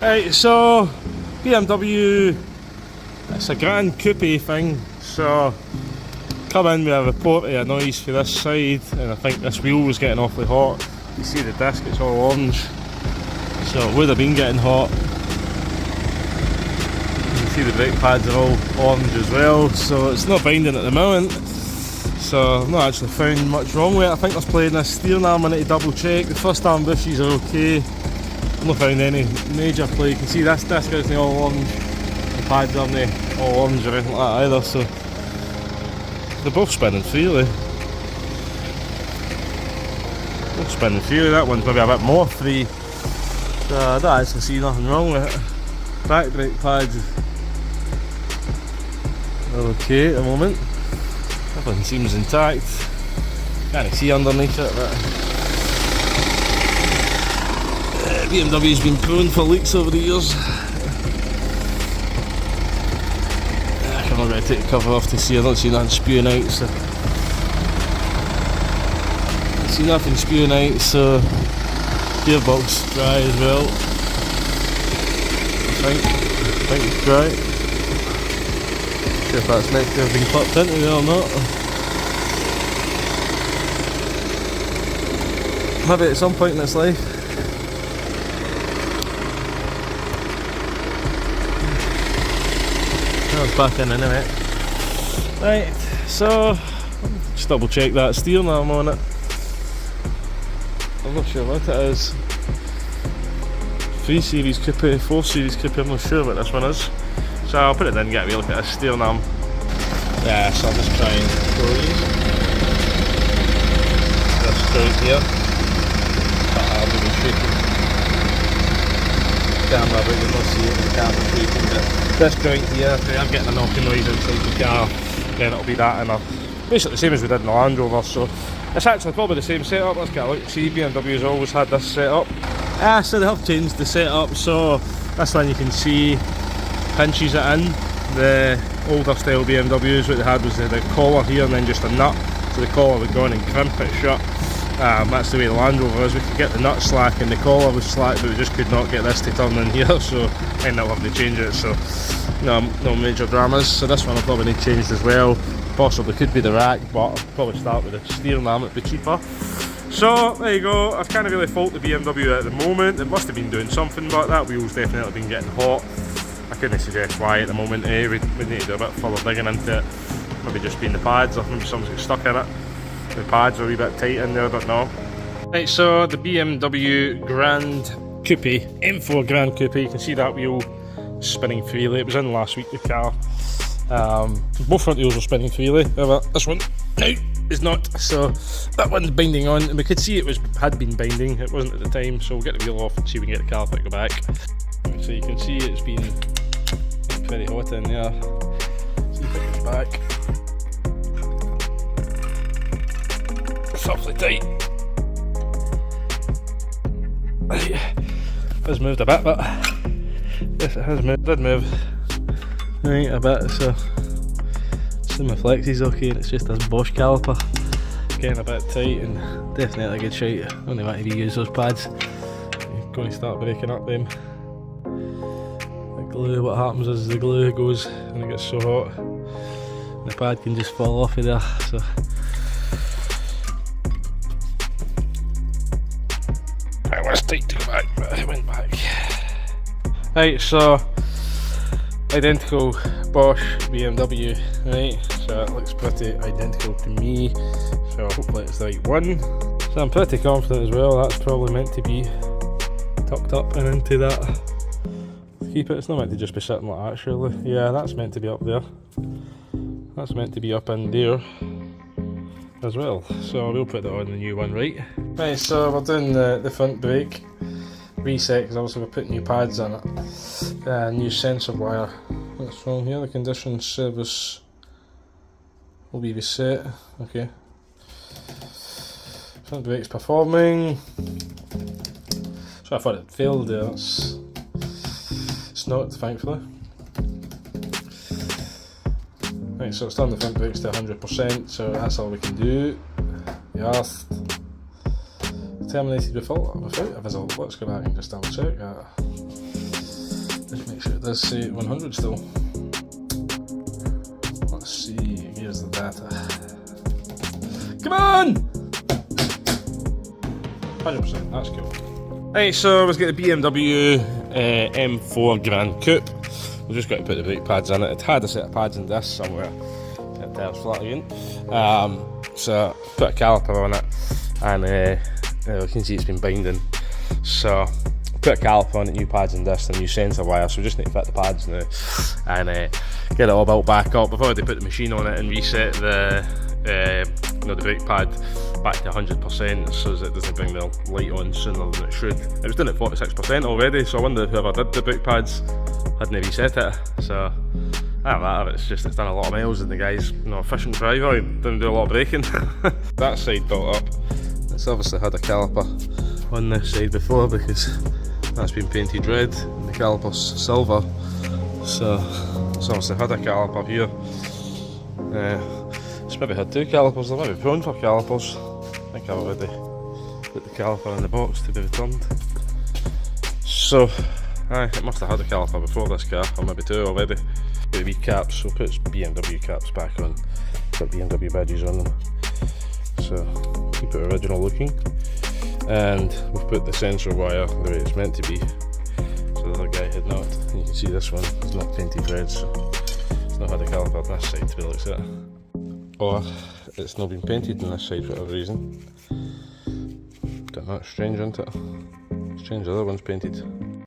Right, so BMW, it's a Grand Coupe thing, so come in with a report of a noise for this side, and I think this wheel was getting awfully hot. You see the disc, it's all orange, so it would have been getting hot. You can see the brake pads are all orange as well, so it's not binding at the moment. So I've not actually found much wrong with it. I think there's playing this steering arm, I need to double check. The first arm bushes are okay. I've not found any major play. You can see this disc isn't all orange, the pads aren't all orange or anything like that either, so they're both spinning freely. Both spinning freely. That one's maybe a bit more free. So I don't actually see nothing wrong with it. Back brake pads are okay at the moment. Everything seems intact. Can't see underneath it, but BMW's been prone for leaks over the years. I'm not going to take the cover off to see. I don't see nothing spewing out, so I see nothing spewing out, so gearbox dry as well. I think it's dry. Not sure if that's meant to have been clipped into there or not. Maybe at some point in its life. It's back in anyway. Right, so just double check that steering arm on it. I'm not sure what it is. 3 Series Coupe, 4 Series Coupe, I'm not sure what this one is. So I'll put it in and get a wee look at this steering arm. Yeah, so I'll just try and show you. This joint here. I'll be shaking. Camera, but you don't see it in the camera shaking, but this joint here, if I'm getting a knocking noise inside the car, then it'll be that in a basically the same as we did in the Land Rover, so it's actually probably the same setup. Let's get a look. See, BMW's always had this setup. So they have changed the setup, so this one you can see pinches it in. The older style BMWs, what they had was the collar here and then just a nut, so the collar would go in and crimp it shut. That's the way the Land Rover is. We could get the nut slack and the collar was slack, but we just could not get this to turn in here, so I ended up having to change it. So no major dramas. So this one will probably need changed as well. Possibly could be the rack, but I'll probably start with the steering arm, it'd be cheaper. So there you go. I can't really fault the BMW at the moment. It must have been doing something, but that wheel's definitely been getting hot. I couldn't suggest why at the moment. We need to do a bit further digging into it. Maybe just been the pads, or maybe something's got stuck in it. The pads are a wee bit tight in there, I don't know. Right, so the BMW Grand Coupe, M4 Grand Coupe, you can see that wheel spinning freely. It was in last week, the car. Both front wheels are spinning freely. However, this one now is not, so that one's binding on, and we could see it had been binding. It wasn't at the time, so we'll get the wheel off and see if we can get the car go back. So you can see it's been pretty hot in there. See if it goes back. It's awfully tight. It has moved a bit, but yes, it has moved. Did move right a bit, so the flex is okay, and it's just this Bosch caliper getting a bit tight, and definitely a good shite. Only want to reuse those pads. You're going to start breaking up them. The glue, what happens is the glue goes and it gets so hot, and the pad can just fall off of there. So it was tight to go back, but it went back. Right, so identical Bosch BMW, right? So it looks pretty identical to me, so hopefully it's the right one. So I'm pretty confident as well that's probably meant to be tucked up and into that. Keep it, it's not meant to just be sitting like that surely. Yeah, that's meant to be up there. That's meant to be up in there as well. So we'll put that on the new one, right? Right, so we're doing the front brake reset, because obviously we're putting new pads on it. New sensor wire. What's wrong here? The condition service will be reset. Okay. Front brake's performing. So I thought it failed there. It's not, thankfully. Right, so it's done the front brakes to 100%, so that's all we can do. The earth terminated without a visual. Let's go back and just double check that. does say 100 still. Let's see, here's the data. Come on! 100%, that's cool. Right, so we've got the BMW M4 Grand Coupe. We've just got to put the brake pads in it. It had a set of pads in this somewhere. It tells flat again. So put a caliper on it, and you can see it's been binding. So put a caliper on it, new pads in this, and new sensor wire. So we just need to fit the pads now and get it all built back up. We've already put the machine on it and reset the the brake pad back to 100% so that it doesn't bring the light on sooner than it should. It was doing at 46% already, so I wonder if whoever did the brake pads hadn't reset it. So I don't matter, it's done a lot of miles and the guy's efficient driver, he didn't do a lot of braking. That side built up. It's obviously had a caliper on this side before because that's been painted red and the caliper's silver. So it's obviously had a caliper here. It's maybe had two calipers, they're maybe prone for calipers. I think I've already put the caliper in the box to be returned. So, it must have had a caliper before this car, or maybe two already. Put the wee caps, so put BMW caps back on, put BMW badges on them. So, keep it original looking. And we've put the sensor wire the way it's meant to be. So the other guy had not. And you can see this one is not painted red, so it's not had a caliper on this side to be looked at. Or it's not been painted on this side for whatever reason. Don't know, it's strange, isn't it? Strange, the other one's painted.